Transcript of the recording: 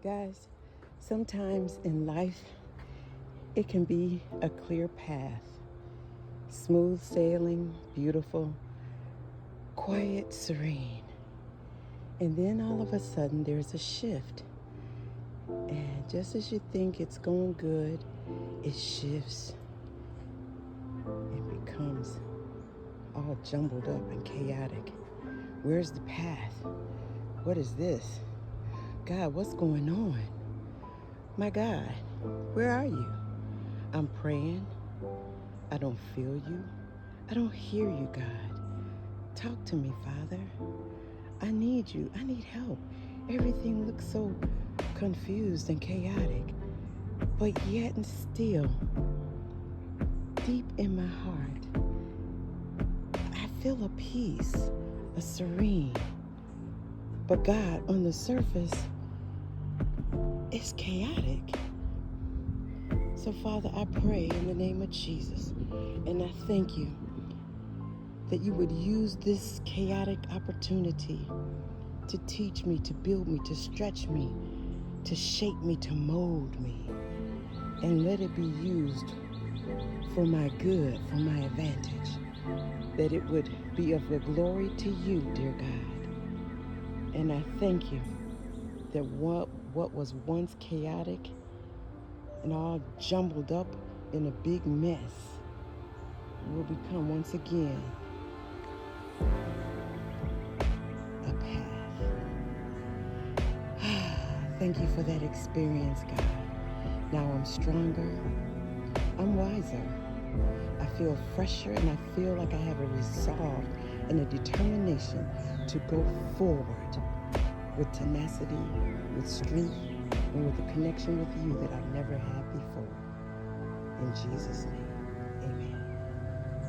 Guys, sometimes in life, it can be a clear path, smooth sailing, beautiful, quiet, serene. And then all of a sudden, there's a shift. And just as you think it's going good, it shifts and becomes all jumbled up and chaotic. Where's the path? What is this? God, what's going on? My God, where are you? I'm praying. I don't feel you. I don't hear you, God. Talk to me, Father. I need you. I need help. Everything looks so confused and chaotic. But yet and still, deep in my heart, I feel a peace, a serene. But God, on the surface, it's chaotic. So, Father, I pray in the name of Jesus, and I thank you that you would use this chaotic opportunity to teach me, to build me, to stretch me, to shape me, to mold me, and let it be used for my good, for my advantage, that it would be of the glory to you, dear God. And I thank you that what was once chaotic and all jumbled up in a big mess will become once again a path. Thank you for that experience, God. Now I'm stronger, I'm wiser, I feel fresher, and I feel like I have a resolve and a determination to go forward with tenacity, with strength, and with a connection with you that I've never had before. In Jesus' name, amen.